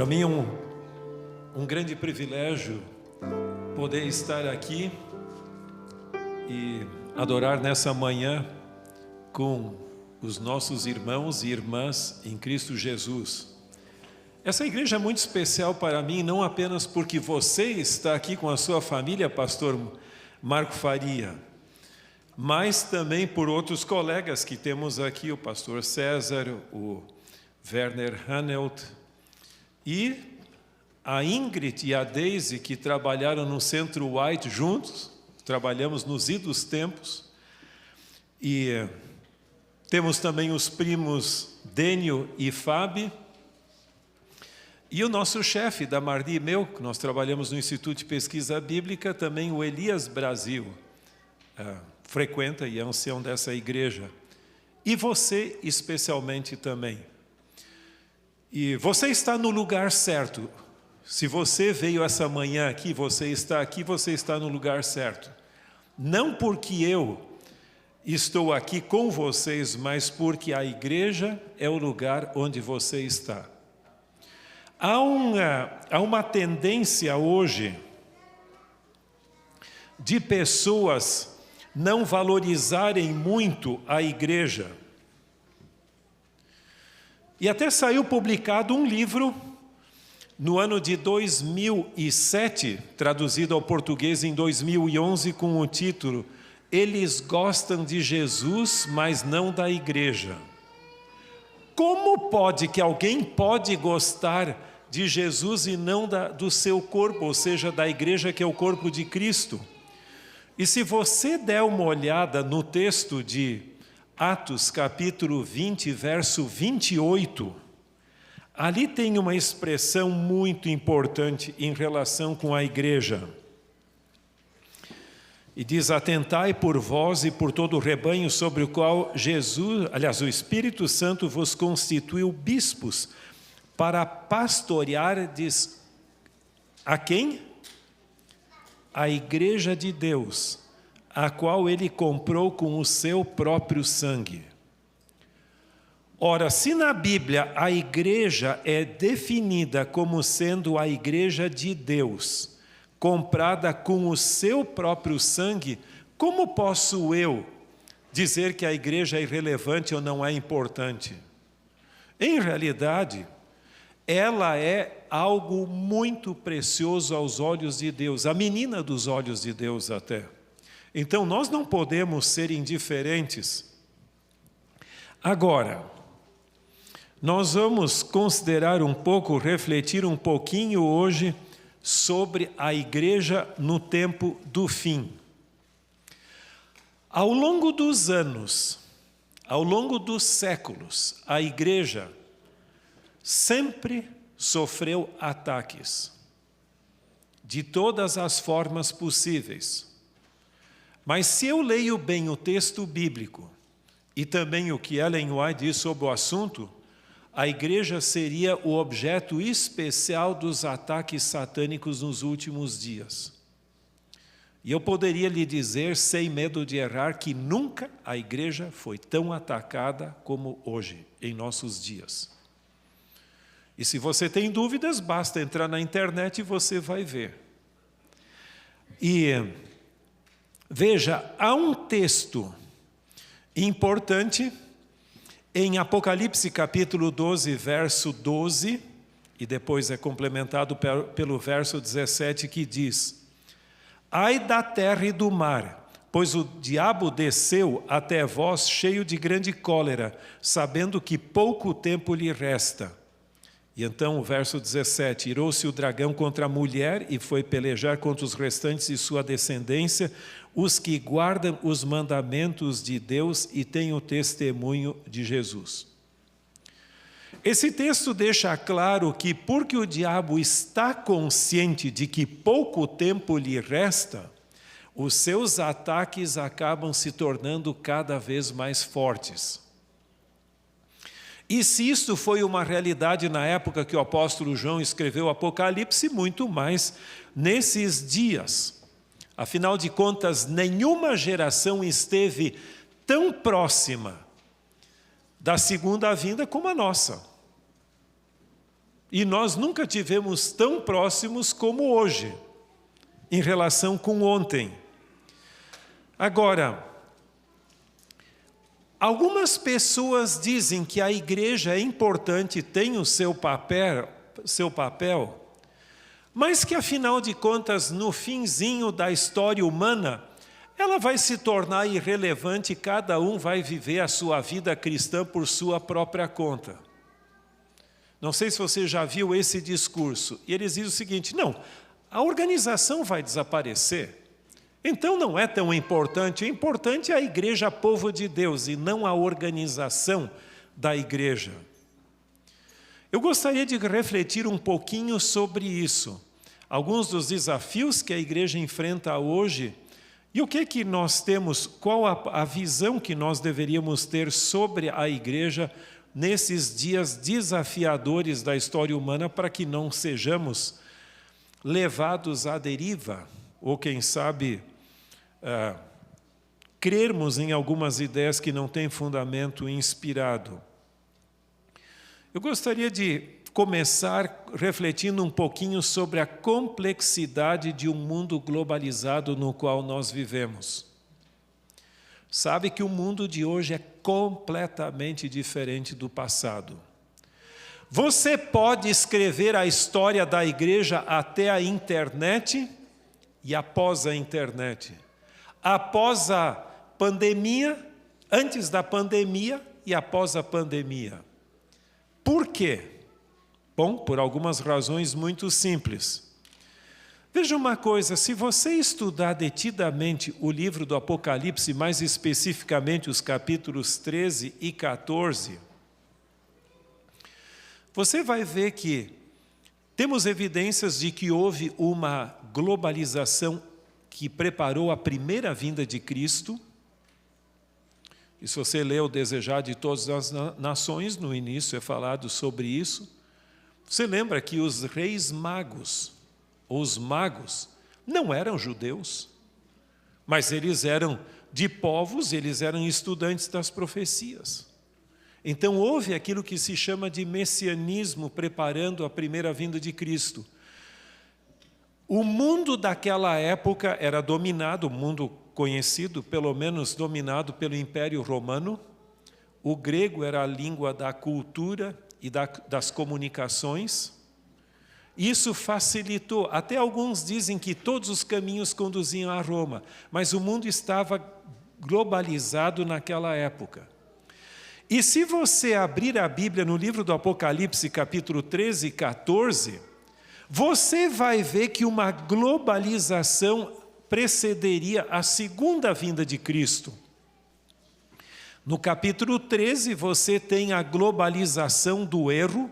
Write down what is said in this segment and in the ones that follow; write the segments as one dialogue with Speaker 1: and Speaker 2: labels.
Speaker 1: Para mim é um grande privilégio poder estar aqui e adorar nessa manhã com os nossos irmãos e irmãs em Cristo Jesus. Essa igreja é muito especial para mim, não apenas porque você está aqui com a sua família, pastor Marco Faria, mas também por outros colegas que temos aqui, o pastor César, o Werner Hanelt e a Ingrid e a Daisy, que trabalharam no Centro White juntos, trabalhamos nos idos tempos, e temos também os primos Dênio e Fábio, e o nosso chefe da Mardi e meu, que nós trabalhamos no Instituto de Pesquisa Bíblica, também o Elias Brasil, frequenta e é ancião dessa igreja. E você especialmente também. E você está no lugar certo. Se você veio essa manhã aqui, você está no lugar certo. Não porque eu estou aqui com vocês, mas porque a igreja é o lugar onde você está. Há uma tendência hoje de pessoas não valorizarem muito a igreja. E até saiu publicado um livro no ano de 2007, traduzido ao português em 2011, com o título Eles gostam de Jesus, mas não da igreja. Como pode que alguém pode gostar de Jesus e não do seu corpo, ou seja, da igreja que é o corpo de Cristo? E se você der uma olhada no texto de Atos capítulo 20, verso 28, ali tem uma expressão muito importante em relação com a igreja. E diz: atentai por vós e por todo o rebanho sobre o qual o Espírito Santo vos constituiu bispos, para pastoreardes a quem? A igreja de Deus, a qual ele comprou com o seu próprio sangue. Ora, se na Bíblia a igreja é definida como sendo a igreja de Deus, comprada com o seu próprio sangue, como posso eu dizer que a igreja é irrelevante ou não é importante? Em realidade, ela é algo muito precioso aos olhos de Deus, a menina dos olhos de Deus até. Então, nós não podemos ser indiferentes. Agora, nós vamos considerar um pouco, refletir um pouquinho hoje sobre a igreja no tempo do fim. Ao longo dos anos, ao longo dos séculos, a igreja sempre sofreu ataques de todas as formas possíveis. Mas se eu leio bem o texto bíblico e também o que Ellen White diz sobre o assunto, a igreja seria o objeto especial dos ataques satânicos nos últimos dias. E eu poderia lhe dizer, sem medo de errar, que nunca a igreja foi tão atacada como hoje, em nossos dias. E se você tem dúvidas, basta entrar na internet e você vai ver. E veja, há um texto importante em Apocalipse capítulo 12, verso 12, e depois é complementado pelo verso 17, que diz: ai da terra e do mar, pois o diabo desceu até vós cheio de grande cólera, sabendo que pouco tempo lhe resta. E então o verso 17, irou-se o dragão contra a mulher e foi pelejar contra os restantes de sua descendência, os que guardam os mandamentos de Deus e têm o testemunho de Jesus. Esse texto deixa claro que porque o diabo está consciente de que pouco tempo lhe resta, os seus ataques acabam se tornando cada vez mais fortes. E se isto foi uma realidade na época que o apóstolo João escreveu o Apocalipse, muito mais nesses dias. Afinal de contas, nenhuma geração esteve tão próxima da segunda vinda como a nossa. E nós nunca tivemos tão próximos como hoje, em relação com ontem. Agora, algumas pessoas dizem que a igreja é importante, tem o seu papel, mas que afinal de contas, no finzinho da história humana, ela vai se tornar irrelevante e cada um vai viver a sua vida cristã por sua própria conta. Não sei se você já viu esse discurso. E eles dizem o seguinte, não, a organização vai desaparecer. Então não é tão importante. O importante é a igreja, povo de Deus, e não a organização da igreja. Eu gostaria de refletir um pouquinho sobre isso. Alguns dos desafios que a igreja enfrenta hoje. E o que que nós temos, qual a visão que nós deveríamos ter sobre a igreja nesses dias desafiadores da história humana para que não sejamos levados à deriva, ou quem sabe, crermos em algumas ideias que não têm fundamento inspirado. Eu gostaria de começar refletindo um pouquinho sobre a complexidade de um mundo globalizado no qual nós vivemos. Sabe que o mundo de hoje é completamente diferente do passado. Você pode escrever a história da igreja até a internet e após a internet. Após a pandemia, antes da pandemia e após a pandemia. Por quê? Bom, por algumas razões muito simples. Veja uma coisa, se você estudar detidamente o livro do Apocalipse, mais especificamente os capítulos 13 e 14, você vai ver que temos evidências de que houve uma globalização que preparou a primeira vinda de Cristo. E se você lê o Desejar de Todas as Nações, no início é falado sobre isso. Você lembra que os reis magos, os magos, não eram judeus, mas eles eram de povos, eles eram estudantes das profecias. Então houve aquilo que se chama de messianismo preparando a primeira vinda de Cristo. O mundo daquela época era dominado, o mundo conhecido, pelo menos dominado pelo Império Romano. O grego era a língua da cultura e das comunicações. Isso facilitou, até alguns dizem que todos os caminhos conduziam a Roma, mas o mundo estava globalizado naquela época. E se você abrir a Bíblia no livro do Apocalipse, capítulo 13 e 14, você vai ver que uma globalização precederia a segunda vinda de Cristo. No capítulo 13, você tem a globalização do erro.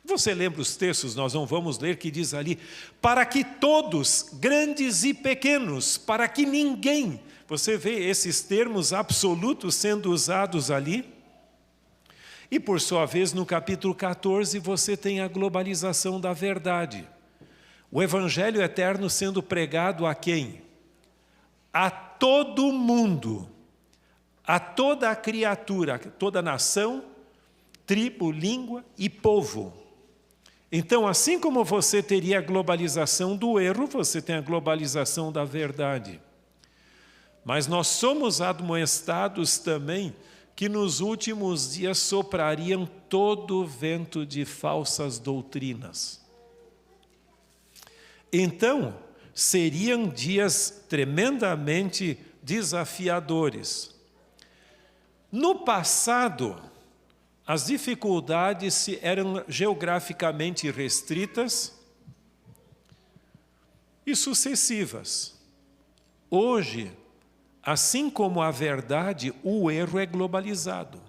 Speaker 1: Você lembra os textos, nós não vamos ler, que diz ali, para que todos, grandes e pequenos, para que ninguém, você vê esses termos absolutos sendo usados ali. E por sua vez, no capítulo 14, você tem a globalização da verdade. O evangelho eterno sendo pregado a quem? A todo mundo, a toda a criatura, toda a nação, tribo, língua e povo. Então, assim como você teria a globalização do erro, você tem a globalização da verdade. Mas nós somos admoestados também que nos últimos dias soprariam todo o vento de falsas doutrinas. Então, seriam dias tremendamente desafiadores. No passado, as dificuldades eram geograficamente restritas e sucessivas. Hoje, assim como a verdade, o erro é globalizado.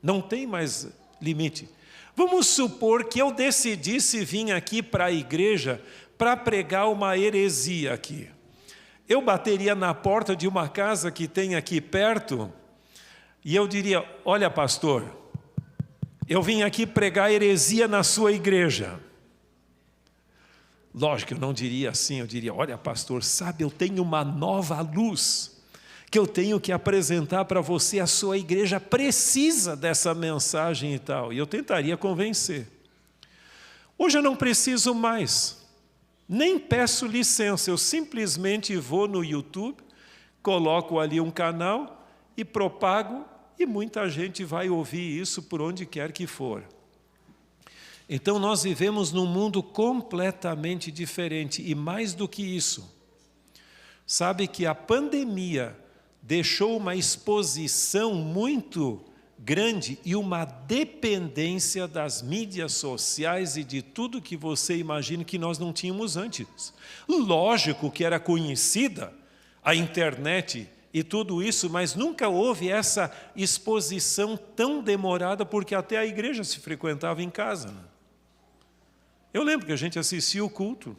Speaker 1: Não tem mais limite. Vamos supor que eu decidisse vir aqui para a igreja para pregar uma heresia aqui. Eu bateria na porta de uma casa que tem aqui perto e eu diria, olha pastor, eu vim aqui pregar heresia na sua igreja. Lógico, eu não diria assim, eu diria, olha pastor, sabe, eu tenho uma nova luz que eu tenho que apresentar para você, a sua igreja precisa dessa mensagem e tal. E eu tentaria convencer. Hoje eu não preciso mais, nem peço licença, eu simplesmente vou no YouTube, coloco ali um canal e propago, e muita gente vai ouvir isso por onde quer que for. Então nós vivemos num mundo completamente diferente, e mais do que isso, sabe que a pandemia deixou uma exposição muito grande e uma dependência das mídias sociais e de tudo que você imagina que nós não tínhamos antes. Lógico que era conhecida a internet e tudo isso, mas nunca houve essa exposição tão demorada, porque até a igreja se frequentava em casa, né? Eu lembro que a gente assistia o culto,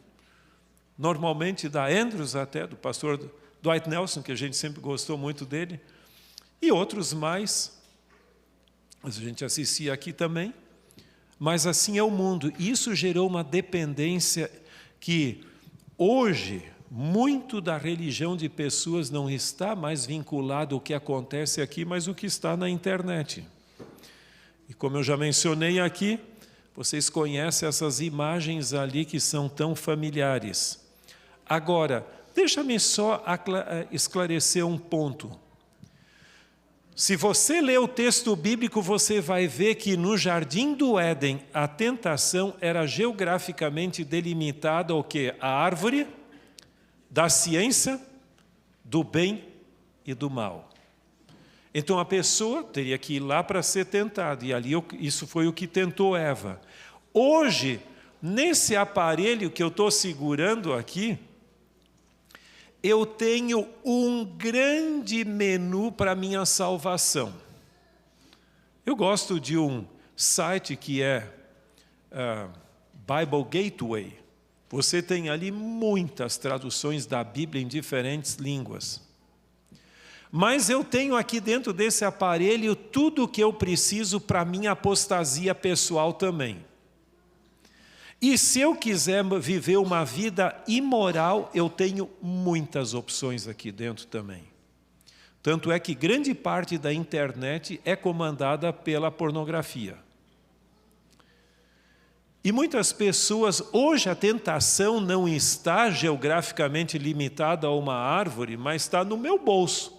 Speaker 1: normalmente da Andrews até, do pastor Dwight Nelson, que a gente sempre gostou muito dele, e outros mais, a gente assistia aqui também, mas assim é o mundo. Isso gerou uma dependência que hoje, muito da religião de pessoas não está mais vinculado ao que acontece aqui, mas o que está na internet. E como eu já mencionei aqui, vocês conhecem essas imagens ali que são tão familiares. Agora, deixa-me só esclarecer um ponto. Se você ler o texto bíblico, você vai ver que no Jardim do Éden, a tentação era geograficamente delimitada ao quê? A árvore da ciência, do bem e do mal. Então a pessoa teria que ir lá para ser tentada, e ali isso foi o que tentou Eva. Hoje, nesse aparelho que eu estou segurando aqui, eu tenho um grande menu para minha salvação. Eu gosto de um site que é Bible Gateway. Você tem ali muitas traduções da Bíblia em diferentes línguas. Mas eu tenho aqui dentro desse aparelho tudo o que eu preciso para minha apostasia pessoal também. E se eu quiser viver uma vida imoral, eu tenho muitas opções aqui dentro também. Tanto é que grande parte da internet é comandada pela pornografia. E muitas pessoas, hoje a tentação não está geograficamente limitada a uma árvore, mas está no meu bolso.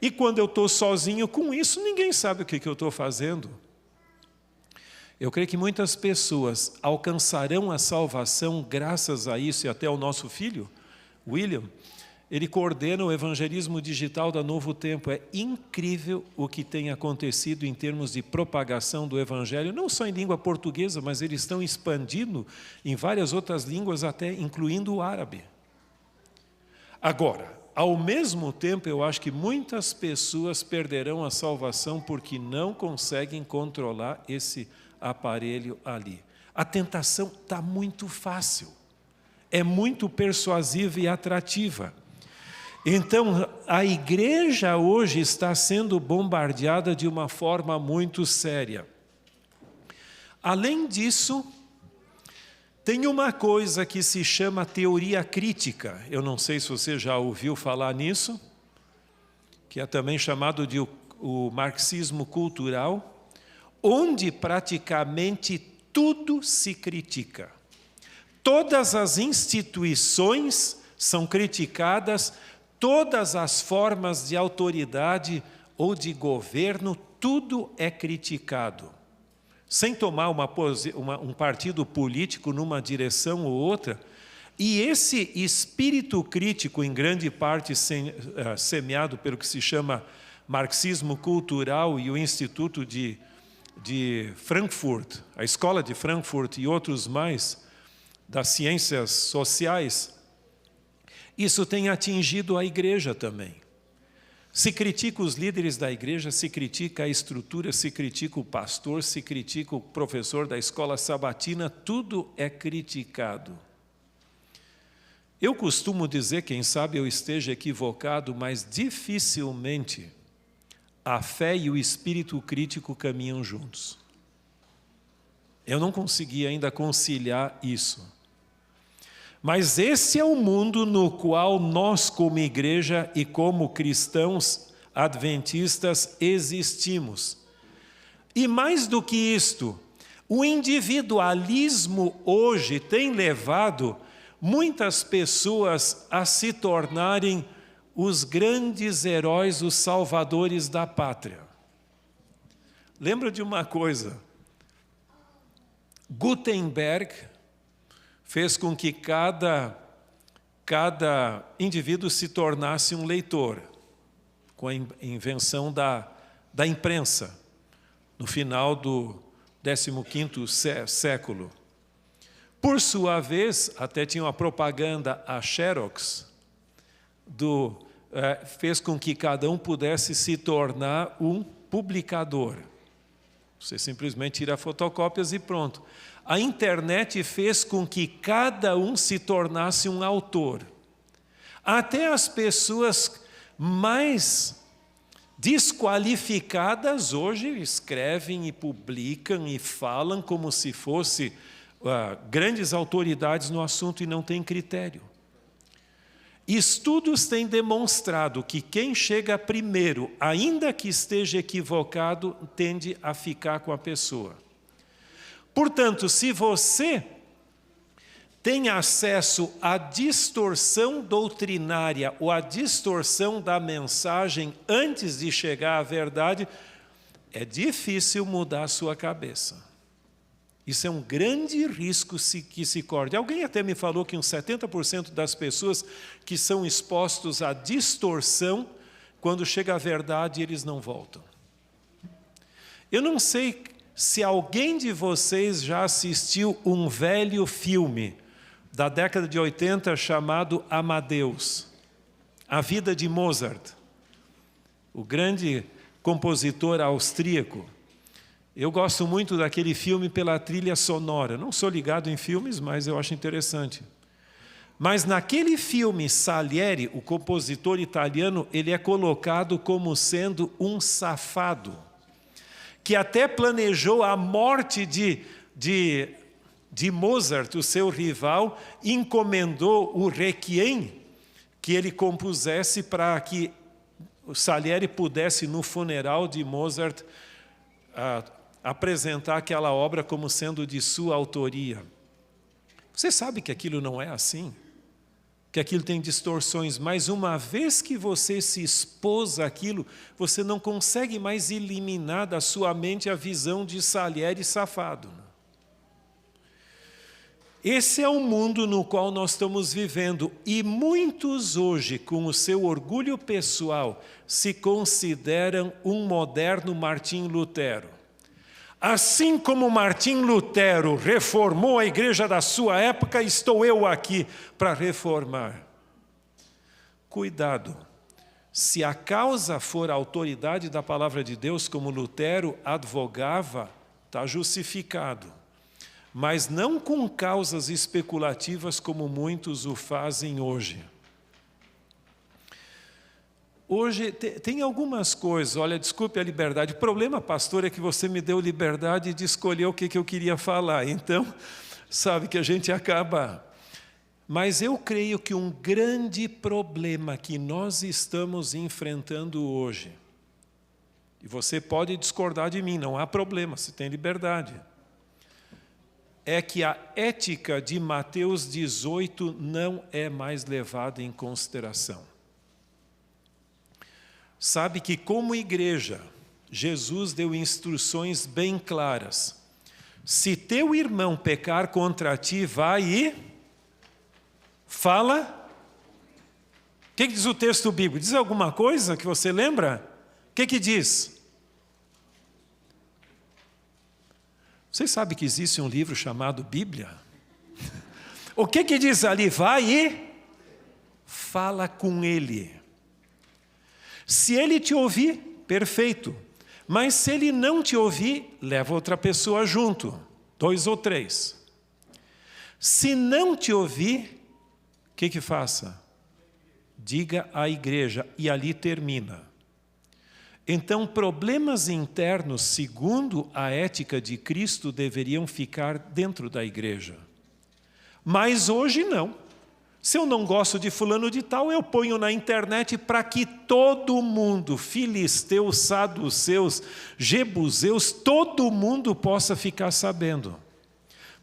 Speaker 1: E quando eu estou sozinho com isso, ninguém sabe o que eu estou fazendo. Eu creio que muitas pessoas alcançarão a salvação graças a isso, e até o nosso filho, William, ele coordena o evangelismo digital da Novo Tempo. É incrível o que tem acontecido em termos de propagação do evangelho, não só em língua portuguesa, mas eles estão expandindo em várias outras línguas, até incluindo o árabe. Agora, ao mesmo tempo, eu acho que muitas pessoas perderão a salvação porque não conseguem controlar esse aparelho ali. A tentação está muito fácil, é muito persuasiva e atrativa. Então, a igreja hoje está sendo bombardeada de uma forma muito séria. Além disso, tem uma coisa que se chama teoria crítica. Eu não sei se você já ouviu falar nisso, que é também chamado de o marxismo cultural, onde praticamente tudo se critica. Todas as instituições são criticadas, todas as formas de autoridade ou de governo, tudo é criticado. Sem tomar um partido político numa direção ou outra. E esse espírito crítico, em grande parte semeado pelo que se chama marxismo cultural e o Instituto de Frankfurt, a Escola de Frankfurt e outros mais, das ciências sociais, isso tem atingido a igreja também. Se critica os líderes da igreja, se critica a estrutura, se critica o pastor, se critica o professor da escola sabatina, tudo é criticado. Eu costumo dizer, quem sabe eu esteja equivocado, mas dificilmente a fé e o espírito crítico caminham juntos. Eu não consegui ainda conciliar isso. Mas esse é o mundo no qual nós, como igreja e como cristãos adventistas, existimos. E mais do que isto, O individualismo hoje tem levado muitas pessoas a se tornarem os grandes heróis, os salvadores da pátria. Lembra de uma coisa? Gutenberg fez com que cada indivíduo se tornasse um leitor, com a invenção da imprensa, no final do 15º século. Por sua vez, até tinha uma propaganda, a Xerox, fez com que cada um pudesse se tornar um publicador. Você simplesmente tira fotocópias e pronto. A internet fez com que cada um se tornasse um autor. Até as pessoas mais desqualificadas hoje escrevem e publicam e falam como se fossem grandes autoridades no assunto e não têm critério. Estudos têm demonstrado que quem chega primeiro, ainda que esteja equivocado, tende a ficar com a pessoa. Portanto, se você tem acesso à distorção doutrinária ou à distorção da mensagem antes de chegar à verdade, é difícil mudar a sua cabeça. Isso é um grande risco que se corre. Alguém até me falou que uns 70% das pessoas que são expostos à distorção, quando chega a verdade, eles não voltam. Eu não sei se alguém de vocês já assistiu um velho filme da década de 80 chamado Amadeus, A Vida de Mozart, o grande compositor austríaco. Eu gosto muito daquele filme pela trilha sonora. Não sou ligado em filmes, mas eu acho interessante. Mas naquele filme, Salieri, o compositor italiano, ele é colocado como sendo um safado, que até planejou a morte de Mozart, o seu rival, encomendou o Requiem que ele compusesse para que o Salieri pudesse, no funeral de Mozart, apresentar aquela obra como sendo de sua autoria. Você sabe que aquilo não é assim? Que aquilo tem distorções, mas uma vez que você se expôs àquilo, você não consegue mais eliminar da sua mente a visão de Salieri safado. Esse é o mundo no qual nós estamos vivendo, e muitos hoje, com o seu orgulho pessoal, se consideram um moderno Martim Lutero. Assim como Martim Lutero reformou a igreja da sua época, estou eu aqui para reformar. Cuidado, se a causa for a autoridade da palavra de Deus, como Lutero advogava, está justificado. Mas não com causas especulativas como muitos o fazem hoje. Hoje tem algumas coisas, olha, desculpe a liberdade, o problema, pastor, é que você me deu liberdade de escolher o que eu queria falar, então, sabe que a gente acaba. Mas eu creio que um grande problema que nós estamos enfrentando hoje, e você pode discordar de mim, não há problema, você tem liberdade, é que a ética de Mateus 18 não é mais levada em consideração. Sabe que como igreja, Jesus deu instruções bem claras. Se teu irmão pecar contra ti, vai e fala. O que diz o texto bíblico? Diz alguma coisa que você lembra? O que diz? Vocês sabem que existe um livro chamado Bíblia? O que diz ali? Vai e fala com ele. Se ele te ouvir, perfeito. Mas se ele não te ouvir, leva outra pessoa junto. 2 ou 3. Se não te ouvir, o que faça? Diga à igreja, e ali termina. Então, problemas internos, segundo a ética de Cristo, deveriam ficar dentro da igreja. Mas hoje não. Se eu não gosto de fulano de tal, eu ponho na internet para que todo mundo, filisteus, saduceus, jebuseus, todo mundo possa ficar sabendo.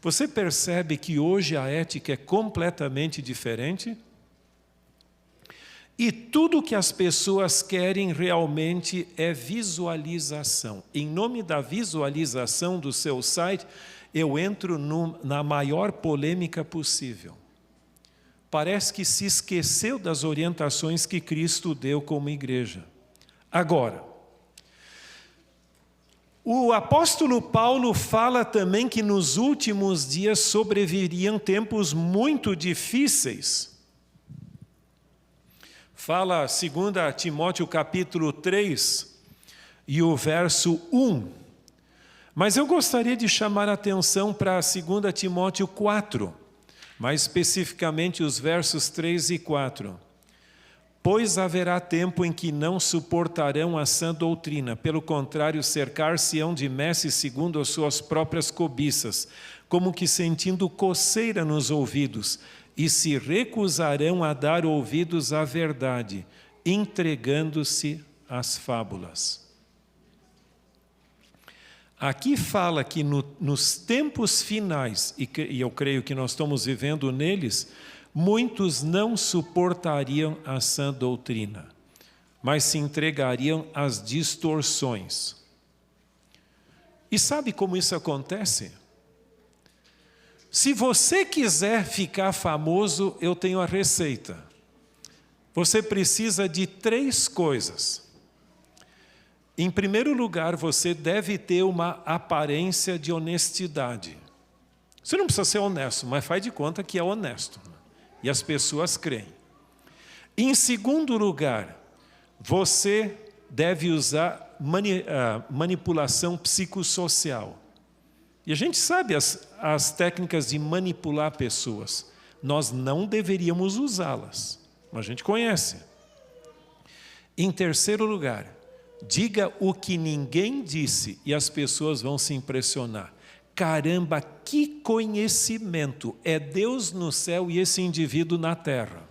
Speaker 1: Você percebe que hoje a ética é completamente diferente? E tudo que as pessoas querem realmente é visualização. Em nome da visualização do seu site, eu entro na maior polêmica possível. Parece que se esqueceu das orientações que Cristo deu como igreja. Agora, o apóstolo Paulo fala também que nos últimos dias sobreviriam tempos muito difíceis. Fala 2 Timóteo capítulo 3 e o verso 1. Mas eu gostaria de chamar a atenção para 2 Timóteo 4, mais especificamente os versos 3 e 4. Pois haverá tempo em que não suportarão a sã doutrina, pelo contrário, cercar-se-ão de mestres segundo as suas próprias cobiças, como que sentindo coceira nos ouvidos, e se recusarão a dar ouvidos à verdade, entregando-se às fábulas. Aqui fala que nos tempos finais, e eu creio que nós estamos vivendo neles, muitos não suportariam a sã doutrina, mas se entregariam às distorções. E sabe como isso acontece? Se você quiser ficar famoso, eu tenho a receita. Você precisa de 3 coisas. Em primeiro lugar, você deve ter uma aparência de honestidade. Você não precisa ser honesto, mas faz de conta que é honesto. E as pessoas creem. Em segundo lugar, você deve usar manipulação psicossocial. E a gente sabe as técnicas de manipular pessoas. Nós não deveríamos usá-las, mas a gente conhece. Em terceiro lugar, diga o que ninguém disse e as pessoas vão se impressionar. Caramba, que conhecimento! É Deus no céu e esse indivíduo na terra.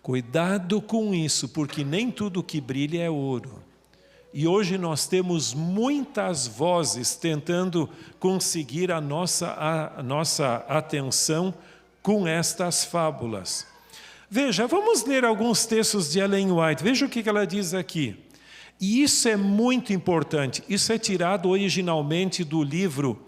Speaker 1: Cuidado com isso, porque nem tudo que brilha é ouro. E hoje nós temos muitas vozes tentando conseguir a nossa atenção com estas fábulas. Veja, vamos ler alguns textos de Ellen White. Veja o que ela diz aqui. E isso é muito importante. Isso é tirado originalmente do livro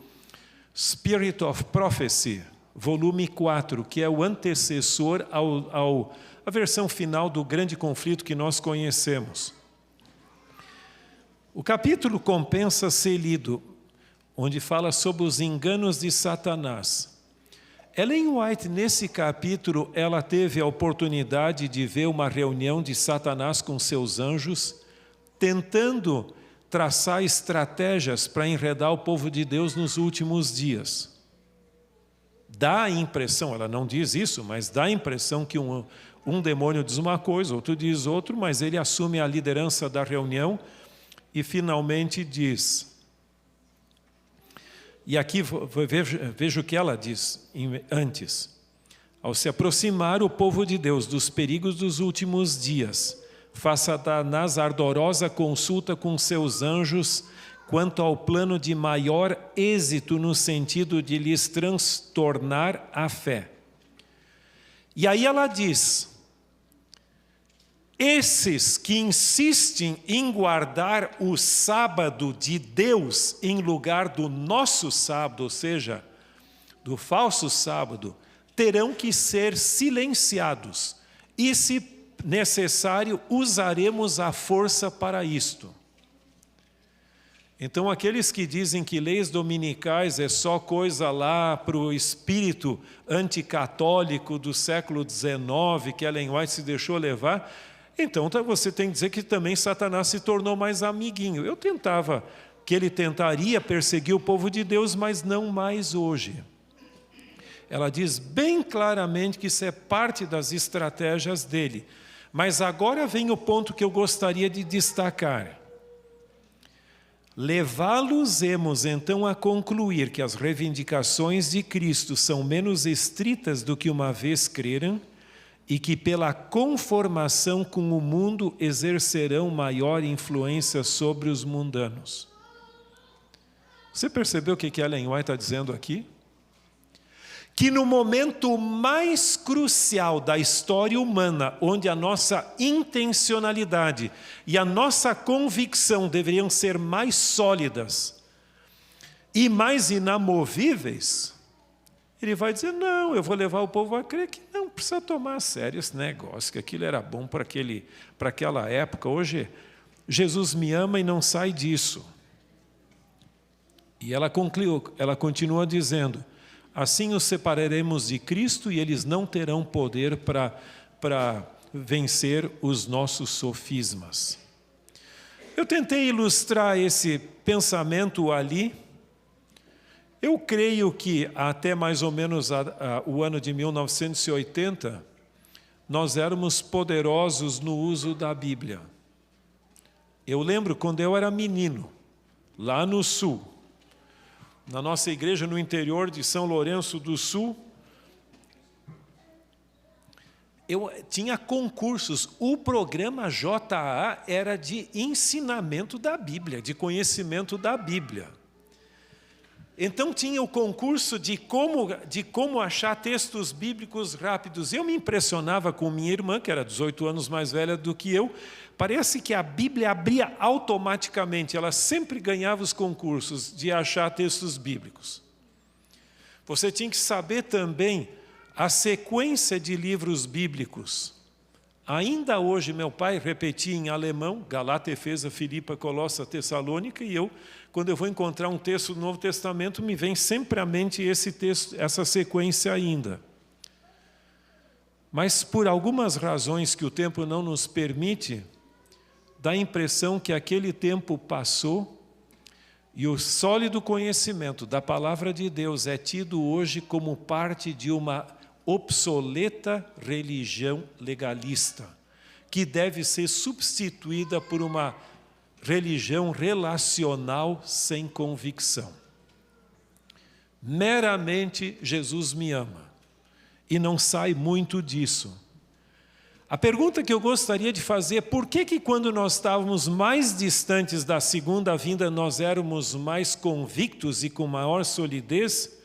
Speaker 1: Spirit of Prophecy, volume 4, que é o antecessor à versão final do grande conflito que nós conhecemos. O capítulo compensa ser lido, onde fala sobre os enganos de Satanás. Ellen White, nesse capítulo, ela teve a oportunidade de ver uma reunião de Satanás com seus anjos, tentando traçar estratégias para enredar o povo de Deus nos últimos dias. Dá a impressão, ela não diz isso, mas dá a impressão que um demônio diz uma coisa, outro diz outra, mas ele assume a liderança da reunião e finalmente diz. E aqui veja o que ela diz antes. Ao se aproximar o povo de Deus dos perigos dos últimos dias, faça Satanás ardorosa consulta com seus anjos quanto ao plano de maior êxito no sentido de lhes transtornar a fé. E aí ela diz: esses que insistem em guardar o sábado de Deus em lugar do nosso sábado, ou seja, do falso sábado, terão que ser silenciados. E, se necessário, usaremos a força para isto. Então, aqueles que dizem que leis dominicais é só coisa lá para o espírito anticatólico do século XIX, que Ellen White se deixou levar, então você tem que dizer que também Satanás se tornou mais amiguinho. Que ele tentaria perseguir o povo de Deus, mas não mais hoje. Ela diz bem claramente que isso é parte das estratégias dele. Mas agora vem o ponto que eu gostaria de destacar. levá-los-emos então a concluir que as reivindicações de Cristo são menos estritas do que uma vez creram e que pela conformação com o mundo exercerão maior influência sobre os mundanos. Você percebeu o que Ellen White está dizendo aqui? Que no momento mais crucial da história humana, onde a nossa intencionalidade e a nossa convicção deveriam ser mais sólidas e mais inamovíveis, ele vai dizer, não, eu vou levar o povo a crer que não precisa tomar a sério esse negócio, que aquilo era bom para aquela época. Hoje, Jesus me ama e não sai disso. E ela continua dizendo, assim os separaremos de Cristo e eles não terão poder para vencer os nossos sofismas. Eu tentei ilustrar esse pensamento ali. Eu creio que até mais ou menos o ano de 1980, nós éramos poderosos no uso da Bíblia. Eu lembro quando eu era menino, lá no Sul, na nossa igreja no interior de São Lourenço do Sul, eu tinha concursos. O programa JA era de ensinamento da Bíblia, de conhecimento da Bíblia. Então tinha o concurso de como achar textos bíblicos rápidos. Eu me impressionava com minha irmã, que era 18 anos mais velha do que eu. Parece que a Bíblia abria automaticamente, ela sempre ganhava os concursos de achar textos bíblicos. Você tinha que saber também a sequência de livros bíblicos. Ainda hoje, meu pai repetia em alemão, Galata, Efesa, Filipa, Colossa, Tessalônica, e eu, quando eu vou encontrar um texto do Novo Testamento, me vem sempre à mente esse texto, essa sequência ainda. Mas por algumas razões que o tempo não nos permite, dá a impressão que aquele tempo passou e o sólido conhecimento da palavra de Deus é tido hoje como parte de uma obsoleta religião legalista, que deve ser substituída por uma religião relacional sem convicção. Meramente Jesus me ama, e não sai muito disso. A pergunta que eu gostaria de fazer é por que quando nós estávamos mais distantes da segunda vinda, nós éramos mais convictos e com maior solidez?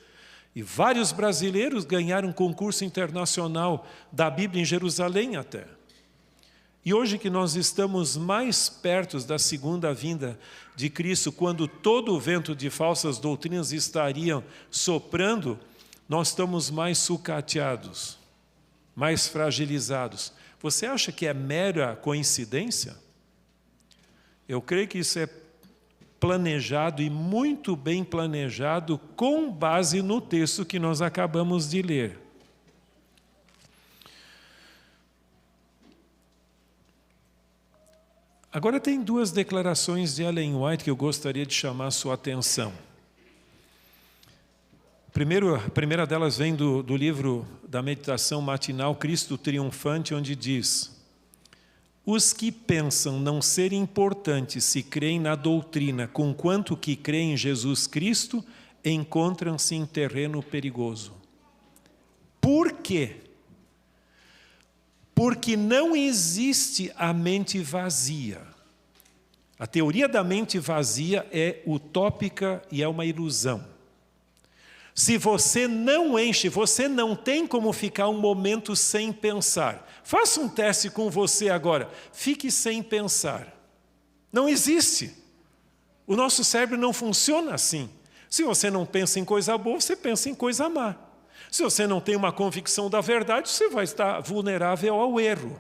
Speaker 1: E vários brasileiros ganharam um concurso internacional da Bíblia em Jerusalém até. E hoje que nós estamos mais perto da segunda vinda de Cristo, quando todo o vento de falsas doutrinas estariam soprando, nós estamos mais sucateados, mais fragilizados. Você acha que é mera coincidência? Eu creio que isso é planejado e muito bem planejado com base no texto que nós acabamos de ler. Agora tem duas declarações de Ellen White que eu gostaria de chamar a sua atenção. A primeira delas vem do livro da meditação matinal Cristo Triunfante, onde diz: os que pensam não ser importantes se creem na doutrina, conquanto que creem em Jesus Cristo, encontram-se em terreno perigoso. Por quê? Porque não existe a mente vazia. A teoria da mente vazia é utópica e é uma ilusão. Se você não enche, você não tem como ficar um momento sem pensar. Faça um teste com você agora. Fique sem pensar. Não existe. O nosso cérebro não funciona assim. Se você não pensa em coisa boa, você pensa em coisa má. Se você não tem uma convicção da verdade, você vai estar vulnerável ao erro.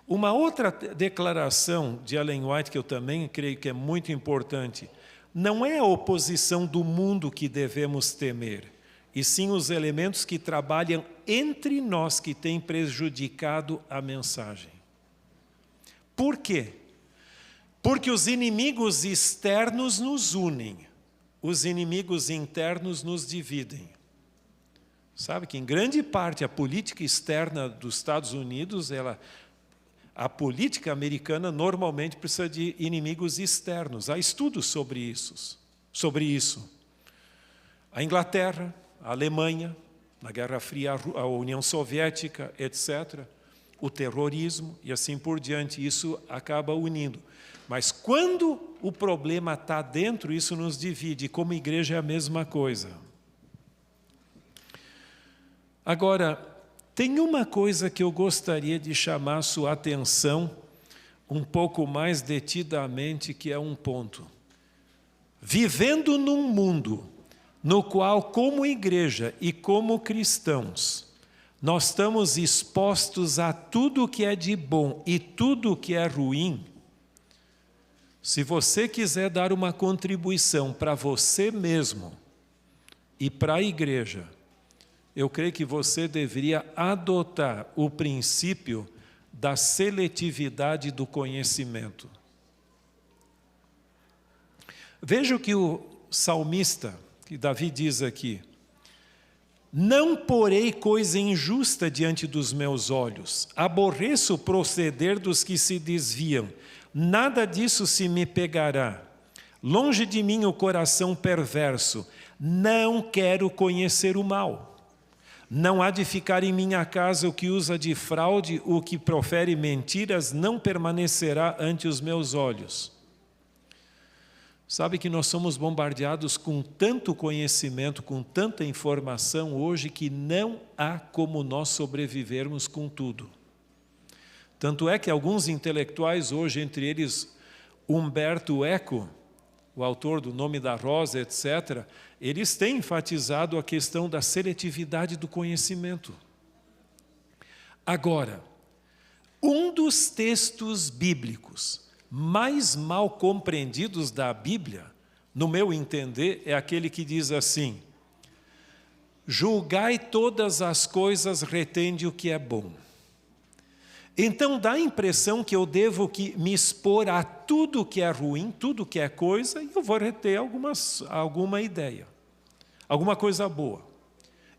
Speaker 1: Uma outra declaração de Ellen White, que eu também creio que é muito importante, não é a oposição do mundo que devemos temer, e sim os elementos que trabalham entre nós que têm prejudicado a mensagem. Por quê? Porque os inimigos externos nos unem, os inimigos internos nos dividem. Sabe que em grande parte a política externa dos Estados Unidos, ela A política americana normalmente precisa de inimigos externos. Há estudos sobre isso. A Inglaterra, a Alemanha, na Guerra Fria, a União Soviética, etc. O terrorismo e assim por diante. Isso acaba unindo. Mas quando o problema está dentro, isso nos divide. Como igreja é a mesma coisa. Agora, tem uma coisa que eu gostaria de chamar a sua atenção um pouco mais detidamente, que é um ponto. Vivendo num mundo no qual, como igreja e como cristãos, nós estamos expostos a tudo que é de bom e tudo que é ruim, se você quiser dar uma contribuição para você mesmo e para a igreja, eu creio que você deveria adotar o princípio da seletividade do conhecimento. Veja o que o salmista, que Davi diz aqui: não porei coisa injusta diante dos meus olhos, aborreço o proceder dos que se desviam, nada disso se me pegará. Longe de mim o coração perverso, não quero conhecer o mal. Não há de ficar em minha casa o que usa de fraude, o que profere mentiras, não permanecerá ante os meus olhos. Sabe que nós somos bombardeados com tanto conhecimento, com tanta informação hoje, que não há como nós sobrevivermos com tudo. Tanto é que alguns intelectuais hoje, entre eles Humberto Eco, o autor do Nome da Rosa, etc., eles têm enfatizado a questão da seletividade do conhecimento. Agora, um dos textos bíblicos mais mal compreendidos da Bíblia, no meu entender, é aquele que diz assim: julgai todas as coisas, retende o que é bom. Então dá a impressão que eu devo me expor a tudo que é ruim, tudo que é coisa, e eu vou reter alguma ideia, alguma coisa boa.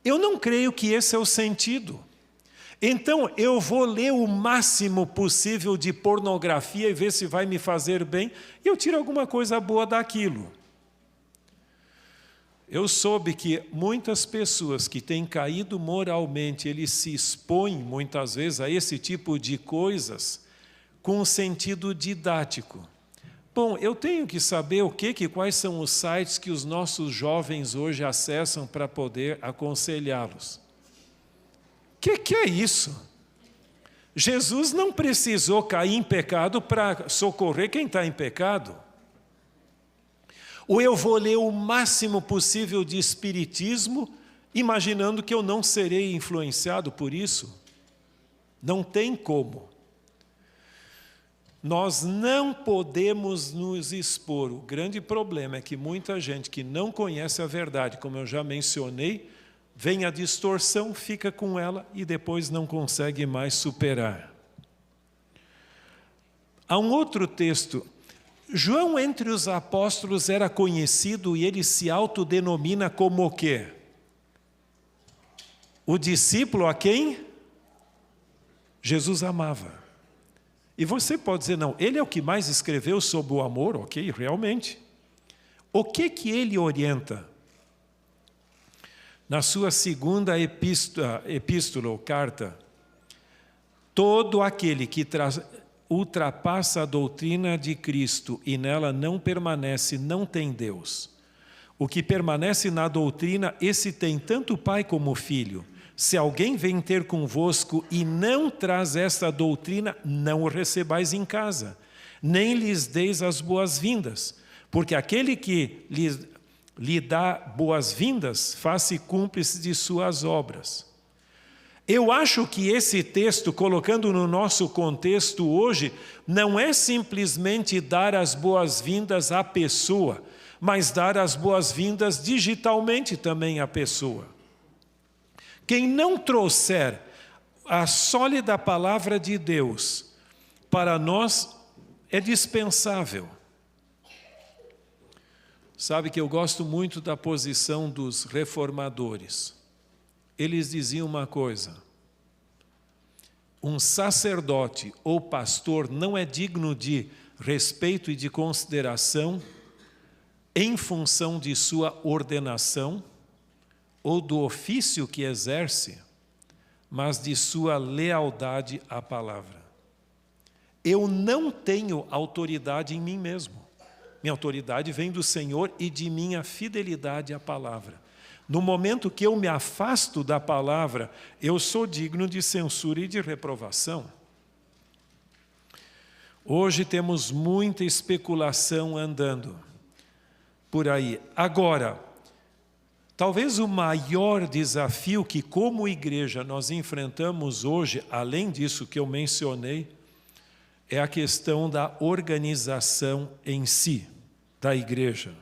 Speaker 1: Eu não creio que esse é o sentido. Então eu vou ler o máximo possível de pornografia e ver se vai me fazer bem, e eu tiro alguma coisa boa daquilo. Eu soube que muitas pessoas que têm caído moralmente, eles se expõem muitas vezes a esse tipo de coisas com um sentido didático. Bom, eu tenho que saber quais são os sites que os nossos jovens hoje acessam para poder aconselhá-los. Que é isso? Jesus não precisou cair em pecado para socorrer quem está em pecado. Ou eu vou ler o máximo possível de espiritismo, imaginando que eu não serei influenciado por isso? Não tem como. Nós não podemos nos expor. O grande problema é que muita gente que não conhece a verdade, como eu já mencionei, vem a distorção, fica com ela e depois não consegue mais superar. Há um outro texto. João, entre os apóstolos, era conhecido e ele se autodenomina como o quê? O discípulo a quem Jesus amava. E você pode dizer, não, ele é o que mais escreveu sobre o amor, ok, realmente. O que ele na sua segunda epístola ou carta? Todo aquele que ultrapassa a doutrina de Cristo e nela não permanece, não tem Deus. O que permanece na doutrina, esse tem tanto pai como filho. Se alguém vem ter convosco e não traz esta doutrina, não o recebais em casa, nem lhes deis as boas-vindas, porque aquele que lhe dá boas-vindas, faz-se cúmplice de suas obras. Eu acho que esse texto, colocando no nosso contexto hoje, não é simplesmente dar as boas-vindas à pessoa, mas dar as boas-vindas digitalmente também à pessoa. Quem não trouxer a sólida palavra de Deus para nós é dispensável. Sabe que eu gosto muito da posição dos reformadores. Eles diziam uma coisa: um sacerdote ou pastor não é digno de respeito e de consideração em função de sua ordenação ou do ofício que exerce, mas de sua lealdade à palavra. Eu não tenho autoridade em mim mesmo. Minha autoridade vem do Senhor e de minha fidelidade à palavra. No momento que eu me afasto da palavra, eu sou digno de censura e de reprovação. Hoje temos muita especulação andando por aí. Agora, talvez o maior desafio que como igreja nós enfrentamos hoje, além disso que eu mencionei, é a questão da organização em si, da igreja.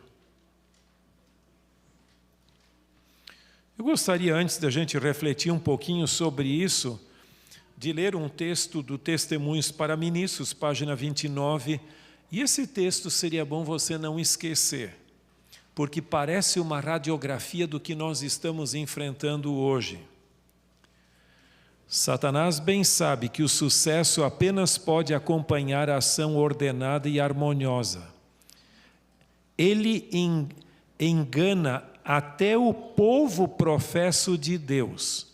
Speaker 1: Eu gostaria, antes da gente refletir um pouquinho sobre isso, de ler um texto do Testemunhos para Ministros, página 29, e esse texto seria bom você não esquecer, porque parece uma radiografia do que nós estamos enfrentando hoje. Satanás bem sabe que o sucesso apenas pode acompanhar a ação ordenada e harmoniosa. Ele engana até o povo professo de Deus.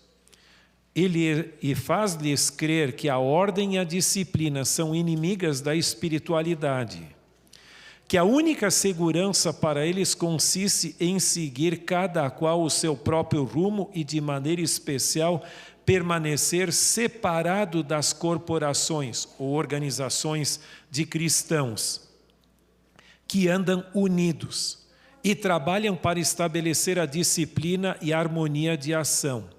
Speaker 1: Ele faz-lhes crer que a ordem e a disciplina são inimigas da espiritualidade, que a única segurança para eles consiste em seguir cada qual o seu próprio rumo e, de maneira especial, permanecer separado das corporações ou organizações de cristãos que andam unidos e trabalham para estabelecer a disciplina e a harmonia de ação.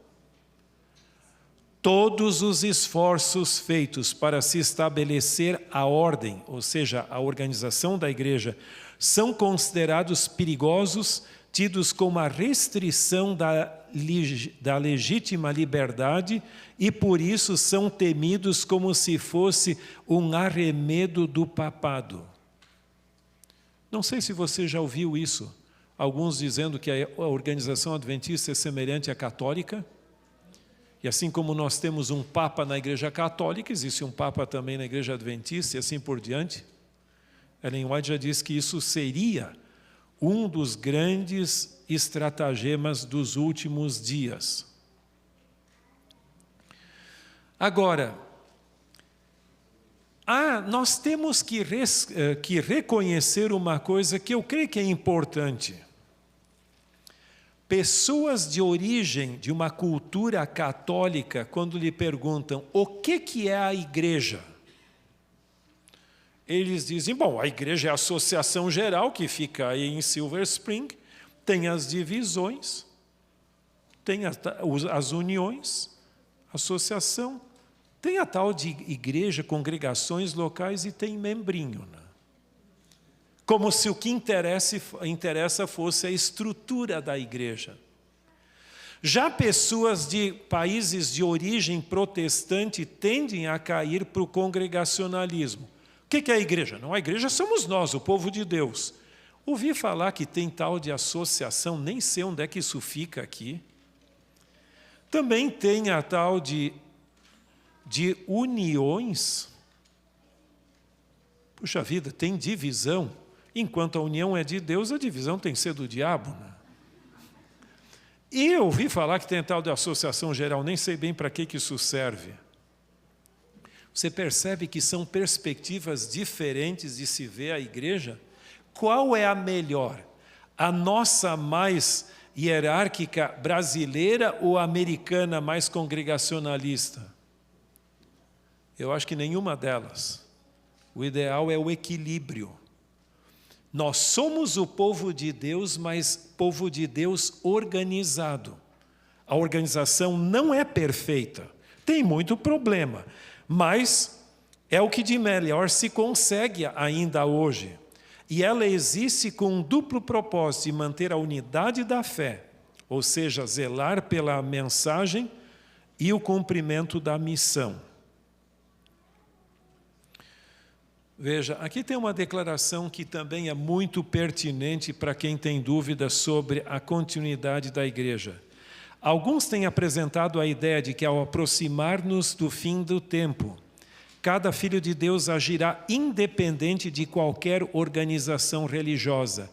Speaker 1: Todos os esforços feitos para se estabelecer a ordem, ou seja, a organização da igreja, são considerados perigosos, tidos como a restrição da legítima liberdade e, por isso, são temidos como se fosse um arremedo do papado. Não sei se você já ouviu isso, alguns dizendo que a organização adventista é semelhante à católica, e assim como nós temos um papa na igreja católica, existe um papa também na igreja adventista e assim por diante. Ellen White já disse que isso seria um dos grandes estratagemas dos últimos dias. Agora, nós temos que reconhecer uma coisa que eu creio que é importante. Pessoas de origem de uma cultura católica, quando lhe perguntam o que é a igreja, eles dizem, bom, a igreja é a associação geral que fica aí em Silver Spring, tem as divisões, tem as uniões, associação, tem a tal de igreja, congregações locais e tem membrinho, né? Como se o que interessa fosse a estrutura da igreja. Já pessoas de países de origem protestante tendem a cair para o congregacionalismo. O que é a igreja? Não, a igreja somos nós, o povo de Deus. Ouvi falar que tem tal de associação, nem sei onde é que isso fica aqui. Também tem a tal de uniões. Puxa vida, tem divisão. Enquanto a união é de Deus, a divisão tem que ser do diabo, né? E eu ouvi falar que tem tal de associação geral, nem sei bem para que isso serve. Você percebe que são perspectivas diferentes de se ver a igreja? Qual é a melhor? A nossa mais hierárquica brasileira ou a americana mais congregacionalista? Eu acho que nenhuma delas. O ideal é o equilíbrio. Nós somos o povo de Deus, mas povo de Deus organizado. A organização não é perfeita, tem muito problema, mas é o que de melhor se consegue ainda hoje. E ela existe com um duplo propósito de manter a unidade da fé, ou seja, zelar pela mensagem e o cumprimento da missão. Veja, aqui tem uma declaração que também é muito pertinente para quem tem dúvidas sobre a continuidade da igreja. Alguns têm apresentado a ideia de que ao aproximar-nos do fim do tempo, cada filho de Deus agirá independente de qualquer organização religiosa.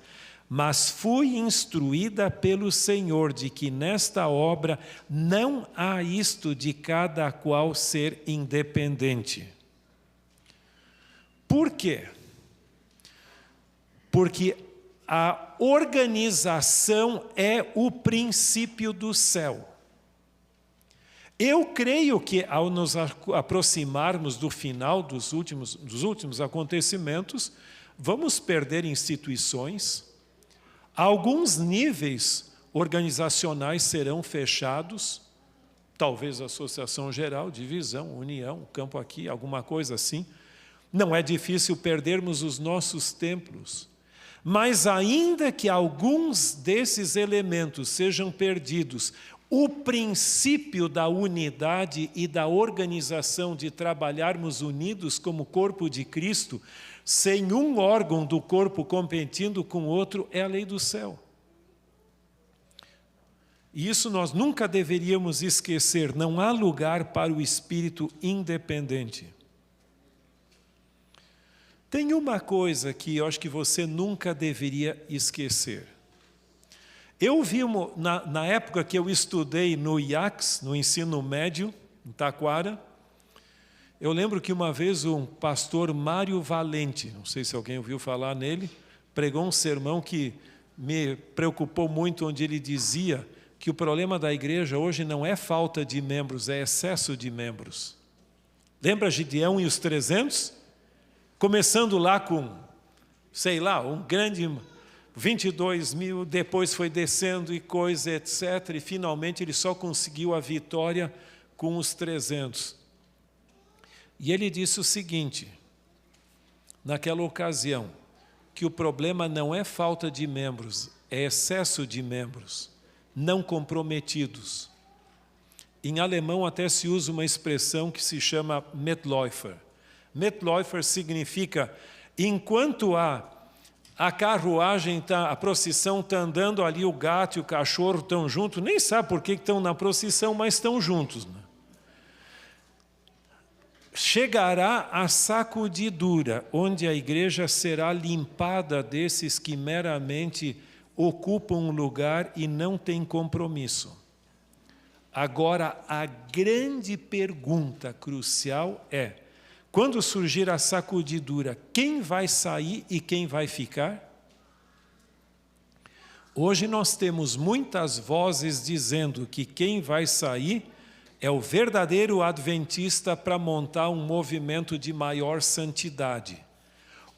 Speaker 1: Mas fui instruída pelo Senhor de que nesta obra não há isto de cada qual ser independente. Por quê? Porque a organização é o princípio do céu. Eu creio que ao nos aproximarmos do final dos últimos acontecimentos, vamos perder instituições, alguns níveis organizacionais serão fechados, talvez associação geral, divisão, união, campo aqui, alguma coisa assim. Não é difícil perdermos os nossos templos. Mas ainda que alguns desses elementos sejam perdidos, o princípio da unidade e da organização de trabalharmos unidos como corpo de Cristo, sem um órgão do corpo competindo com o outro, é a lei do céu. E isso nós nunca deveríamos esquecer, não há lugar para o espírito independente. Tem uma coisa que eu acho que você nunca deveria esquecer. Eu vi, na época que eu estudei no IACS, no ensino médio, em Taquara, eu lembro que uma vez um pastor Mário Valente, não sei se alguém ouviu falar nele, pregou um sermão que me preocupou muito, onde ele dizia que o problema da igreja hoje não é falta de membros, é excesso de membros. Lembra Gideão e os 300? Começando lá com, sei lá, um grande 22 mil, depois foi descendo e coisa, etc. E finalmente ele só conseguiu a vitória com os 300. E ele disse o seguinte, naquela ocasião, que o problema não é falta de membros, é excesso de membros, não comprometidos. Em alemão até se usa uma expressão que se chama Mitläufer. Mitläufer significa, enquanto a carruagem, a procissão está andando ali, o gato e o cachorro estão juntos, nem sabe por que estão na procissão, mas estão juntos. Né? Chegará a sacudidura, onde a igreja será limpada desses que meramente ocupam um lugar e não têm compromisso. Agora, a grande pergunta crucial é, quando surgir a sacudidura, quem vai sair e quem vai ficar? Hoje nós temos muitas vozes dizendo que quem vai sair é o verdadeiro adventista para montar um movimento de maior santidade.